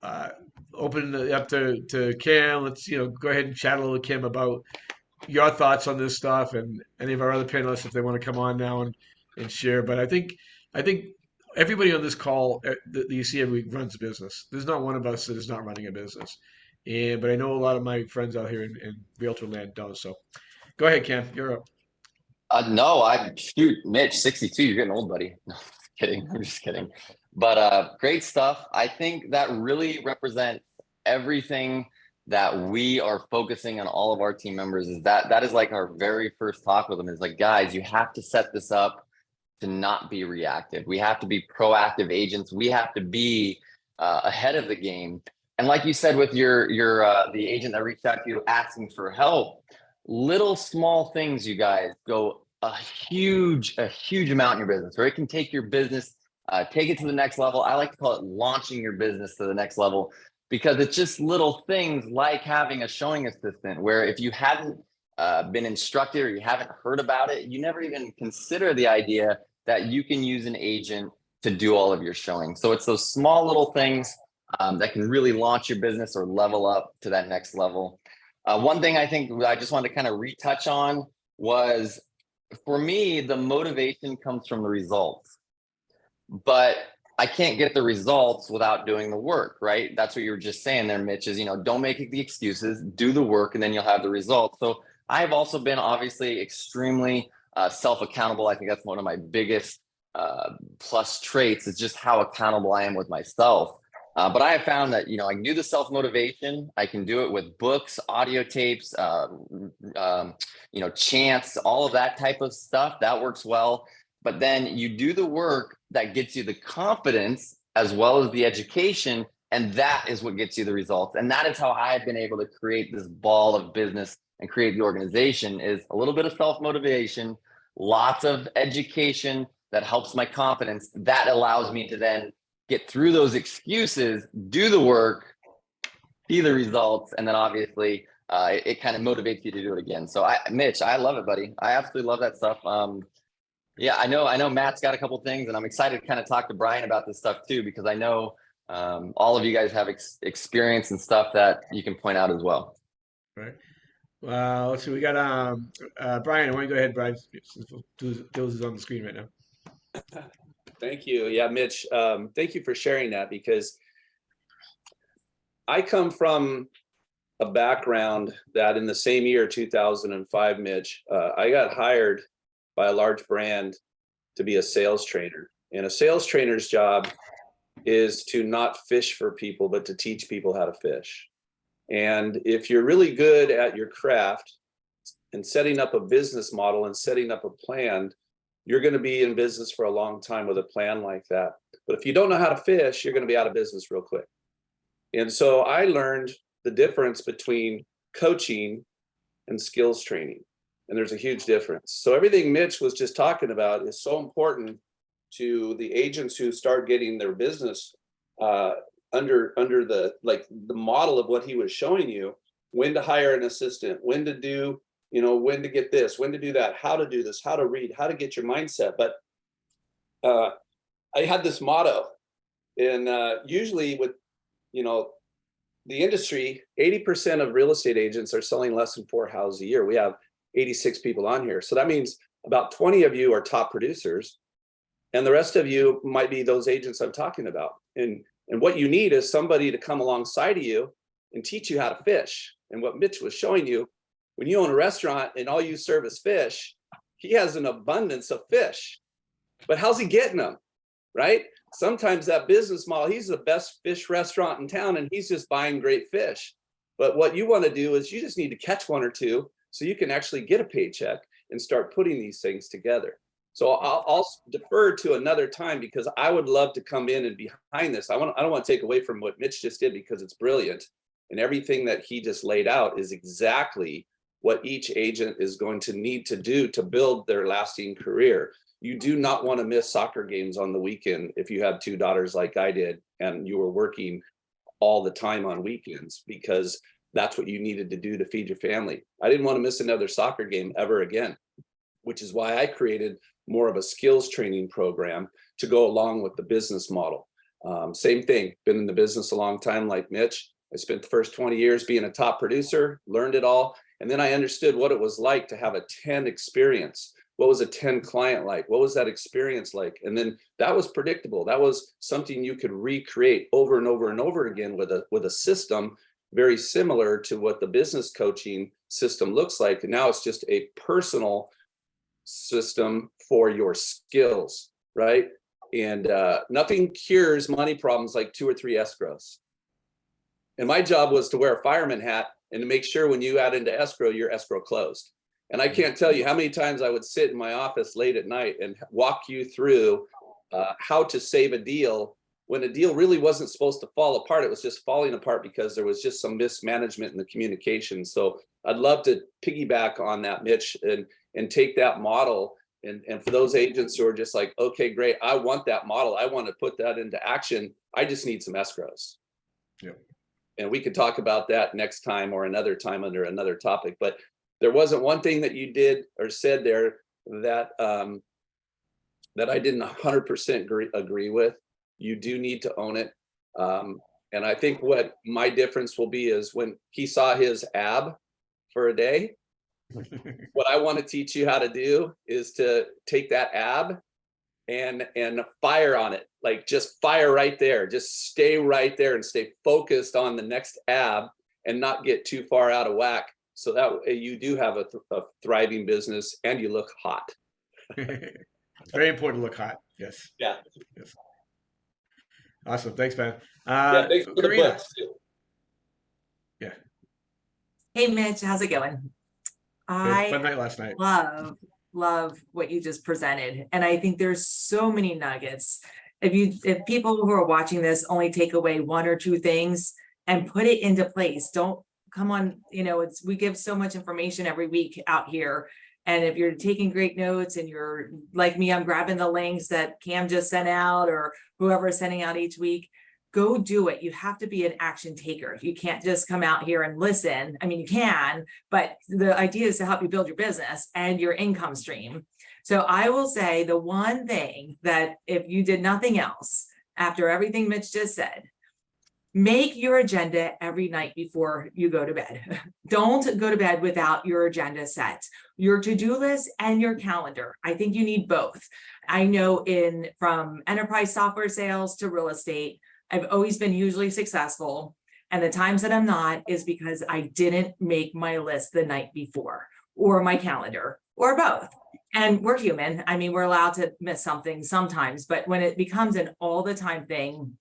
uh, open it up to Cam. Let's go ahead and chat a little, Kim, about your thoughts on this stuff, and any of our other panelists if they want to come on now and share. But I think everybody on this call that you see every week runs a business. There's not one of us that is not running a business. But I know a lot of my friends out here in realtor land don't. So go ahead, Cam. You're up. No, shoot, Mitch, 62, you're getting old, buddy. No, just kidding. I'm just kidding. But great stuff. I think that really represents everything that we are focusing on all of our team members is that is like our very first talk with them is like, guys, you have to set this up to not be reactive. We have to be proactive agents. We have to be ahead of the game. And like you said, with your the agent that reached out to you asking for help, little small things, you guys, go a huge amount in your business, or it can take your business, take it to the next level. I like to call it launching your business to the next level, because it's just little things like having a showing assistant, where if you hadn't been instructed or you haven't heard about it, you never even consider the idea that you can use an agent to do all of your showing. So it's those small little things that can really launch your business or level up to that next level. One thing I think I just wanted to kind of retouch on was, for me, the motivation comes from the results, but I can't get the results without doing the work, right? That's what you were just saying there, Mitch, is, don't make the excuses, do the work, and then you'll have the results. So I've also been obviously extremely self-accountable. I think that's one of my biggest plus traits, is just how accountable I am with myself. But I have found that, I can do the self-motivation. I can do it with books, audio tapes, chants, all of that type of stuff. That works well. But then you do the work that gets you the confidence as well as the education. And that is what gets you the results. And that is how I've been able to create this ball of business and create the organization, is a little bit of self-motivation, lots of education that helps my confidence. That allows me to then get through those excuses, do the work, see the results, and then obviously it kind of motivates you to do it again. So Mitch, I love it, buddy. I absolutely love that stuff. Yeah, I know Matt's got a couple things, and I'm excited to kind of talk to Brian about this stuff too, because I know all of you guys have experience and stuff that you can point out as well. Right. Let's see. We got Brian. Why don't you go ahead, Brian? Dills is on the screen right now. Thank you. Yeah, Mitch, thank you for sharing that, because I come from a background that in the same year, 2005, Mitch, I got hired by a large brand to be a sales trainer. And a sales trainer's job is to not fish for people, but to teach people how to fish. And if you're really good at your craft and setting up a business model and setting up a plan, you're going to be in business for a long time with a plan like that. But if you don't know how to fish, you're going to be out of business real quick. And so I learned the difference between coaching and skills training. And there's a huge difference. So everything Mitch was just talking about is so important to the agents who start getting their business under the model of what he was showing you: when to hire an assistant, when to do, when to get this, when to do that, how to do this, how to read, how to get your mindset. But I had this motto, and usually with, the industry, 80% of real estate agents are selling less than 4 houses a year. We have 86 people on here. So that means about 20 of you are top producers, and the rest of you might be those agents I'm talking about. And what you need is somebody to come alongside of you and teach you how to fish. And what Mitch was showing you, when you own a restaurant and all you serve is fish, he has an abundance of fish. But how's he getting them, right? Sometimes that business model, he's the best fish restaurant in town and he's just buying great fish. But what you want to do is you just need to catch one or two so you can actually get a paycheck. and start putting these things together. So I'll defer to another time because I would love to come in and behind this. I don't want to take away from what Mitch just did because it's brilliant. And everything that he just laid out is exactly what each agent is going to need to do to build their lasting career. You do not want to miss soccer games on the weekend if you have two daughters like I did and you were working all the time on weekends, because that's what you needed to do to feed your family. I didn't want to miss another soccer game ever again, which is why I created more of a skills training program to go along with the business model. Same thing, been in the business a long time like Mitch. I spent the first 20 years being a top producer, learned it all. And then I understood what it was like to have a 10 experience. What was a 10 client like? What was that experience like? And then that was predictable. That was something you could recreate over and over and over again with a system very similar to what the business coaching system looks like. And now it's just a personal system for your skills, right? And nothing cures money problems like 2 or 3 escrows. And my job was to wear a fireman hat and to make sure when you add into escrow, your escrow closed. And I can't tell you how many times I would sit in my office late at night and walk you through how to save a deal when a deal really wasn't supposed to fall apart. It was just falling apart because there was just some mismanagement in the communication. So I'd love to piggyback on that, Mitch, and take that model. And for those agents who are just like, okay, great, I want that model. I want to put that into action. I just need some escrows. Yep. And we could talk about that next time or another time under another topic. But there wasn't one thing that you did or said there that that I didn't 100% agree with. You do need to own it. And I think what my difference will be is when he saw his ab for a day, what I want to teach you how to do is to take that ab and fire on it. Like just fire right there. Just stay right there and stay focused on the next ab and not get too far out of whack. So that you do have a thriving business and you look hot. It's very important to look hot. Yes. Yeah. Yes. Awesome. Thanks, man. Yeah, thanks for the Karina. books too. Yeah. Hey, Mitch, how's it going? Fun night last night. Love what you just presented. And I think there's so many nuggets. If people who are watching this only take away 1 or 2 things and put it into place, don't come on, we give so much information every week out here. And if you're taking great notes and you're like me, I'm grabbing the links that Cam just sent out or whoever is sending out each week, go do it. You have to be an action taker. You can't just come out here and listen. I mean, you can, but the idea is to help you build your business and your income stream. So I will say the one thing that if you did nothing else, after everything Mitch just said, make your agenda every night before you go to bed. Don't go to bed without your agenda set, your to-do list and your calendar. I think you need both. I know from enterprise software sales to real estate, I've always been hugely successful. And the times that I'm not is because I didn't make my list the night before or my calendar or both. And we're human. I mean, we're allowed to miss something sometimes, but when it becomes an all the time thing,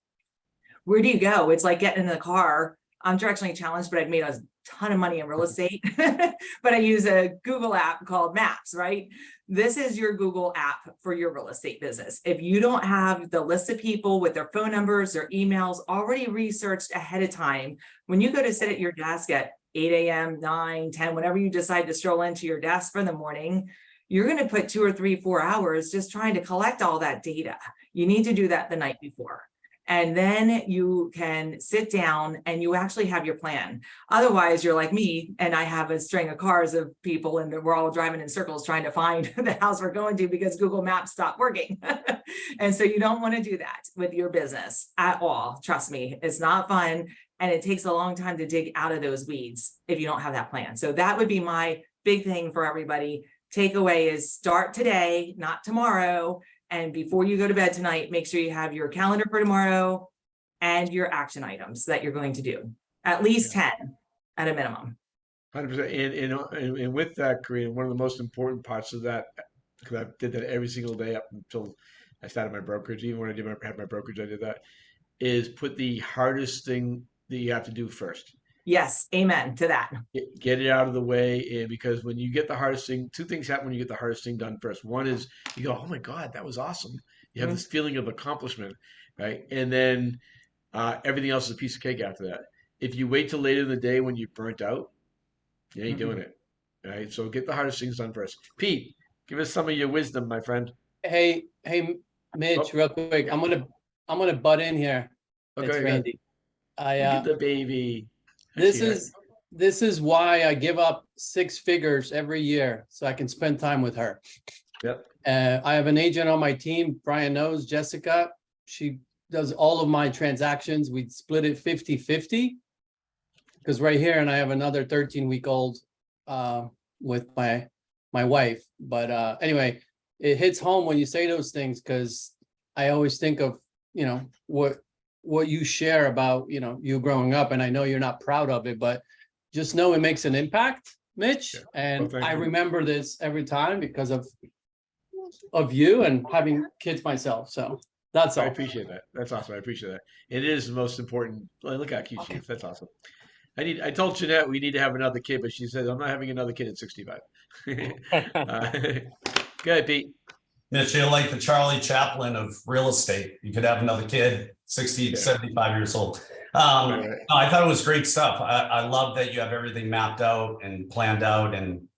where do you go? It's like getting in the car. I'm directionally challenged, but I've made a ton of money in real estate, but I use a Google app called Maps, right? This is your Google app for your real estate business. If you don't have the list of people with their phone numbers, their emails already researched ahead of time, when you go to sit at your desk at 8 a.m., 9, 10, whenever you decide to stroll into your desk for the morning, you're going to put 2 or 3, 4 hours just trying to collect all that data. You need to do that the night before. And then you can sit down and you actually have your plan. Otherwise, you're like me, and I have a string of cars of people, and we're all driving in circles trying to find the house we're going to because Google Maps stopped working. And so you don't want to do that with your business at all. Trust me, it's not fun. And it takes a long time to dig out of those weeds if you don't have that plan. So that would be my big thing for everybody. Takeaway is start today, not tomorrow. And before you go to bed tonight, make sure you have your calendar for tomorrow and your action items that you're going to do. At least 10 at a minimum. 100%. And with that, Karina, one of the most important parts of that, because I did that every single day up until I started my brokerage, even when I had my brokerage, I did that, is put the hardest thing that you have to do first. Yes, amen to that. Get it out of the way. And because when you get the hardest thing, two things happen when you get the hardest thing done first. One is you go, oh my God, that was awesome. You have Mhm. this feeling of accomplishment, right? And then everything else is a piece of cake after that. If you wait till later in the day when you're burnt out, you ain't doing it, right? So get the hardest things done first. Pete, give us some of your wisdom, my friend. Hey, Mitch, Oh, real quick. I'm gonna butt in here. okay, It's good. Randy. I Look at the baby. I this see her. is why I give up 6 figures every year so I can spend time with her. Yep. I have an agent on my team, Brian knows, Jessica. She does all of my transactions. We split it 50-50. Because right here, and I have another 13-week-old with my wife. But anyway, it hits home when you say those things, because I always think of, you know, what you share about, you know, you growing up, and I know you're not proud of it, but just know it makes an impact, Mitch. Yeah. And Well, I thank you. remember this every time because of you and having kids myself. So that's I all. appreciate that. That's awesome. I appreciate that. It is the most important. Look how cute she is. That's awesome. I told Jeanette we need to have another kid, but she says I'm not having another kid at 65. Go ahead, Pete. Mitch, you're like the Charlie Chaplin of real estate. You could have another kid, 60, Yeah. 75 years old. Right. No, I thought it was great stuff. I love that you have everything mapped out and planned out. And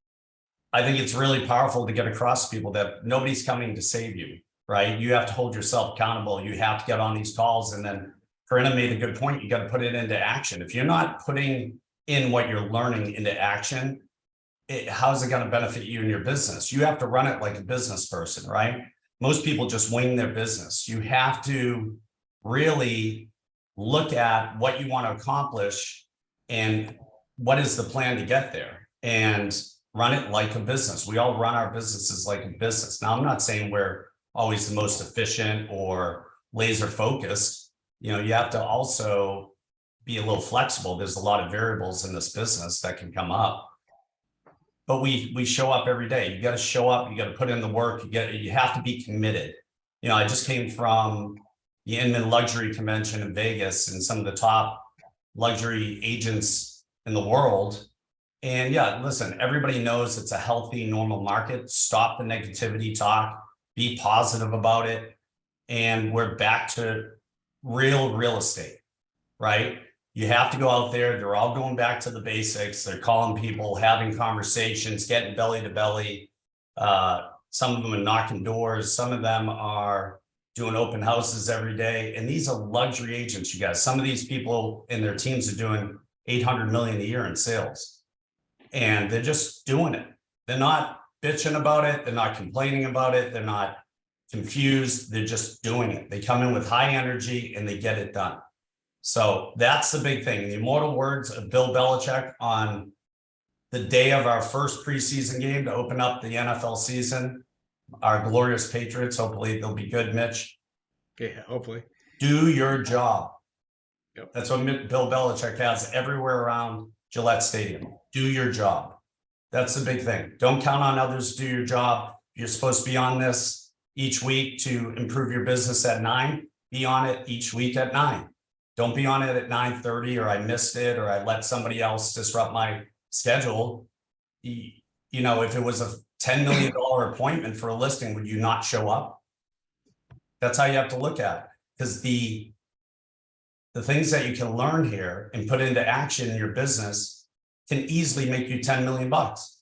I think it's really powerful to get across to people that nobody's coming to save you, right? You have to hold yourself accountable. You have to get on these calls. And then Corinna made a good point. You got to put it into action. If you're not putting in what you're learning into action, how's it going to benefit you in your business? You have to run it like a business person, right? Most people just wing their business. You have to really look at what you want to accomplish and what is the plan to get there, and run it like a business. We all run our businesses like a business. Now, I'm not saying we're always the most efficient or laser focused. You know, you have to also be a little flexible. There's a lot of variables in this business that can come up. But we show up every day. You got to show up. You got to put in the work. You have to be committed. You know, I just came from the Inman Luxury Convention in Vegas, and some of the top luxury agents in the world. And yeah, listen, everybody knows it's a healthy, normal market. Stop the negativity talk. Be positive about it. And we're back to real estate, right? You have to go out there. They're all going back to the basics. They're calling people, having conversations, getting belly to belly. Some of them are knocking doors. Some of them are doing open houses every day. And these are luxury agents, you guys. Some of these people and their teams are doing 800 million a year in sales. And they're just doing it. They're not bitching about it. They're not complaining about it. They're not confused. They're just doing it. They come in with high energy and they get it done. So that's the big thing. The immortal words of Bill Belichick on the day of our first preseason game to open up the NFL season, our glorious Patriots, hopefully they'll be good, Mitch. Okay, hopefully. Do your job. Yep. That's what Bill Belichick has everywhere around Gillette Stadium. Do your job. That's the big thing. Don't count on others to do your job. You're supposed to be on this each week to improve your business at 9. Be on it each week at 9. Don't be on it at 9:30 or I missed it or I let somebody else disrupt my schedule. You know, if it was a $10 million appointment for a listing, would you not show up? That's how you have to look at it. Because the things that you can learn here and put into action in your business can easily make you 10 million bucks.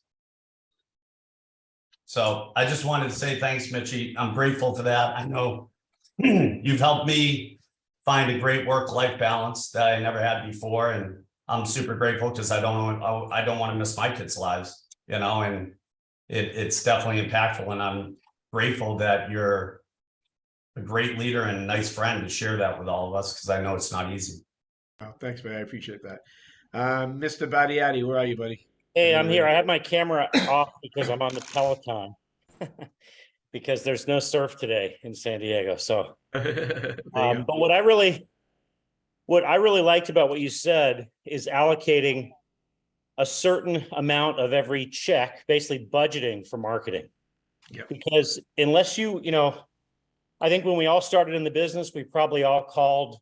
So I just wanted to say thanks, Mitchie. I'm grateful for that. I know you've helped me find a great work-life balance that I never had before. And I'm super grateful because I don't want to miss my kids' lives, you know, and it's definitely impactful. And I'm grateful that you're a great leader and a nice friend to share that with all of us, because I know it's not easy. Oh, thanks, man. I appreciate that. Mr. Battiati, where are you, buddy? Hey, I'm here. I have my camera off because I'm on the Peloton because there's no surf today in San Diego. So, but what I really liked about what you said is allocating a certain amount of every check, basically budgeting for marketing. Yeah. Because unless you know, I think when we all started in the business, we probably all called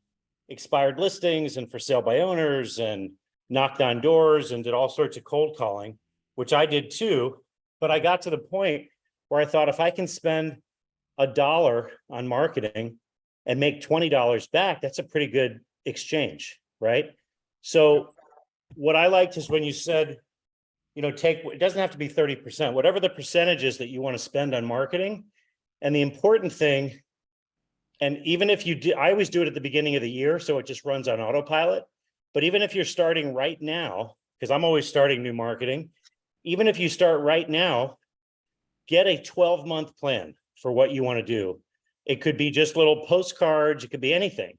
expired listings and for sale by owners and knocked on doors and did all sorts of cold calling, which I did too. But I got to the point where I thought, if I can spend $1 on marketing and make $20 back, that's a pretty good exchange, right? So what I liked is when you said, it doesn't have to be 30%, whatever the percentage is that you want to spend on marketing. And the important thing, and even if you do, I always do it at the beginning of the year, so it just runs on autopilot. But even if you're starting right now, because I'm always starting new marketing, even if you start right now, get a 12-month plan for what you want to do. It could be just little postcards, it could be anything.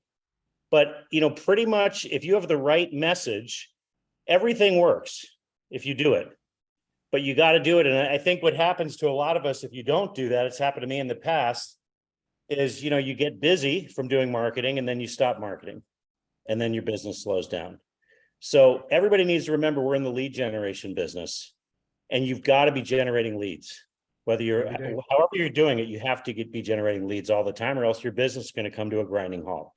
But, pretty much if you have the right message, everything works if you do it. But you got to do it. And I think what happens to a lot of us if you don't do that, it's happened to me in the past, is, you get busy from doing marketing and then you stop marketing and then your business slows down. So everybody needs to remember we're in the lead generation business and you've got to be generating leads. Whether however you're doing it, you have to be generating leads all the time, or else your business is going to come to a grinding halt.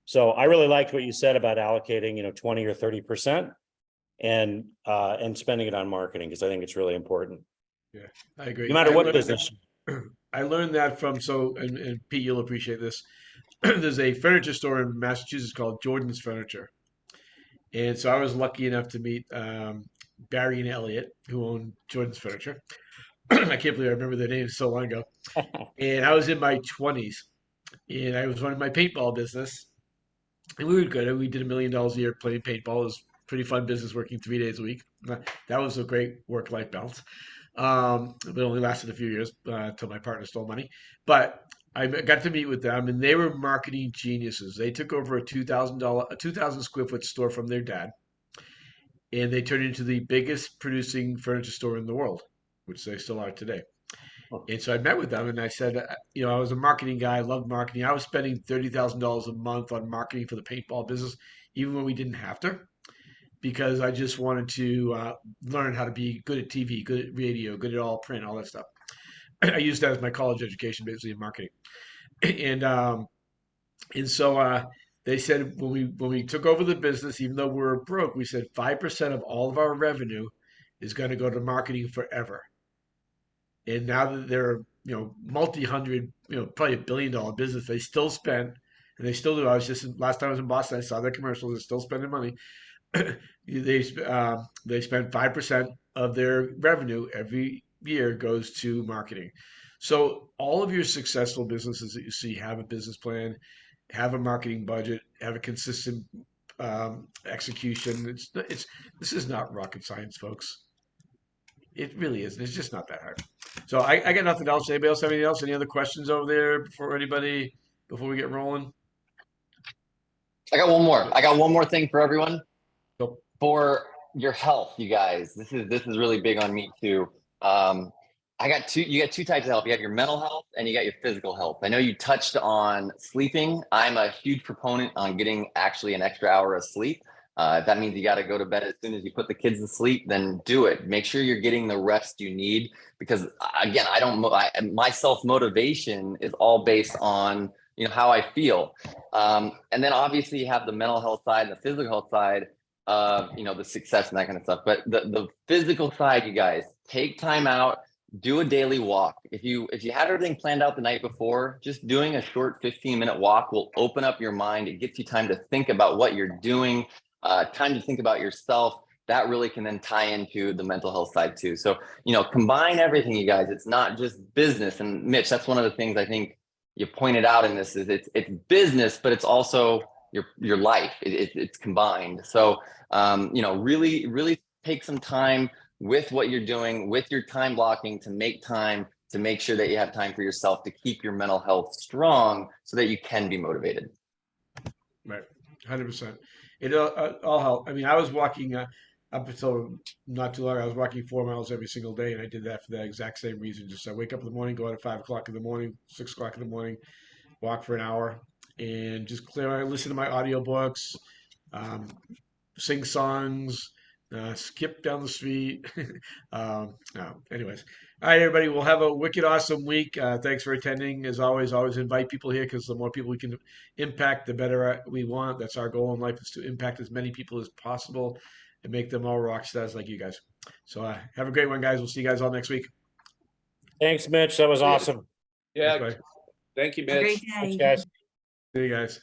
So I really liked what you said about allocating, 20 or 30% and spending it on marketing, because I think it's really important. Yeah, I agree. No matter what business. I learned that from, and Pete, you'll appreciate this. There's a furniture store in Massachusetts called Jordan's Furniture. And so I was lucky enough to meet Barry and Elliot, who own Jordan's Furniture. I can't believe I remember their names so long ago. And I was in my 20s, and I was running my paintball business. And we were good. We did $1 million a year playing paintball. It was pretty fun business, working 3 days a week. That was a great work-life balance. But it only lasted a few years until my partner stole money. But I got to meet with them, and they were marketing geniuses. They took over a $2,000 square foot store from their dad, and they turned it into the biggest producing furniture store in the world, which they still are today. And so I met with them and I said, I was a marketing guy. I loved marketing. I was spending $30,000 a month on marketing for the paintball business, even when we didn't have to, because I just wanted to learn how to be good at TV, good at radio, good at all print, all that stuff. I used that as my college education, basically, in marketing. And so they said when we took over the business, even though we were broke, we said 5% of all of our revenue is going to go to marketing forever. And now that they're, multi-hundred, probably $1 billion business, they still spend, and they still do. Last time I was in Boston, I saw their commercials. They're still spending money. They spend 5% of their revenue every year goes to marketing. So all of your successful businesses that you see have a business plan, have a marketing budget, have a consistent execution. This is not rocket science, folks. It really isn't. It's just not that hard. So I got nothing else. Anybody else have anything else? Any other questions over there before we get rolling? I got one more. I got one more thing for everyone. Go. For your health, you guys. This is really big on me too. You got two types of health. You have your mental health and you got your physical health. I know you touched on sleeping. I'm a huge proponent on getting actually an extra hour of sleep. If that means you got to go to bed as soon as you put the kids to sleep, then do it. Make sure you're getting the rest you need, because again, my self-motivation is all based on, how I feel. And then obviously you have the mental health side and the physical health side of, the success and that kind of stuff. But the physical side, you guys, take time out, do a daily walk. If you had everything planned out the night before, just doing a short 15-minute walk will open up your mind. It gets you time to think about what you're doing. Time to think about yourself. That really can then tie into the mental health side too. So, combine everything, you guys. It's not just business. And Mitch, that's one of the things I think you pointed out in this is it's business, but it's also your life. It's combined. So, really take some time with what you're doing, with your time blocking, to make sure that you have time for yourself, to keep your mental health strong so that you can be motivated. Right. 100%. It all help. I mean, I was walking up until not too long. I was walking 4 miles every single day, and I did that for that exact same reason. Just I wake up in the morning, go out at 5 o'clock in the morning, 6 o'clock in the morning, walk for an hour, and just listen to my audiobooks, sing songs, skip down the street. No, anyways, all right, everybody. We'll have a wicked awesome week. Thanks for attending. As always, always invite people here because the more people we can impact, the better we want. That's our goal in life, is to impact as many people as possible and make them all rock stars like you guys. So have a great one, guys. We'll see you guys all next week. Thanks, Mitch. That was awesome. Yeah. Thanks, Thank you, Have a Mitch. great Thanks, day. guys. see you guys.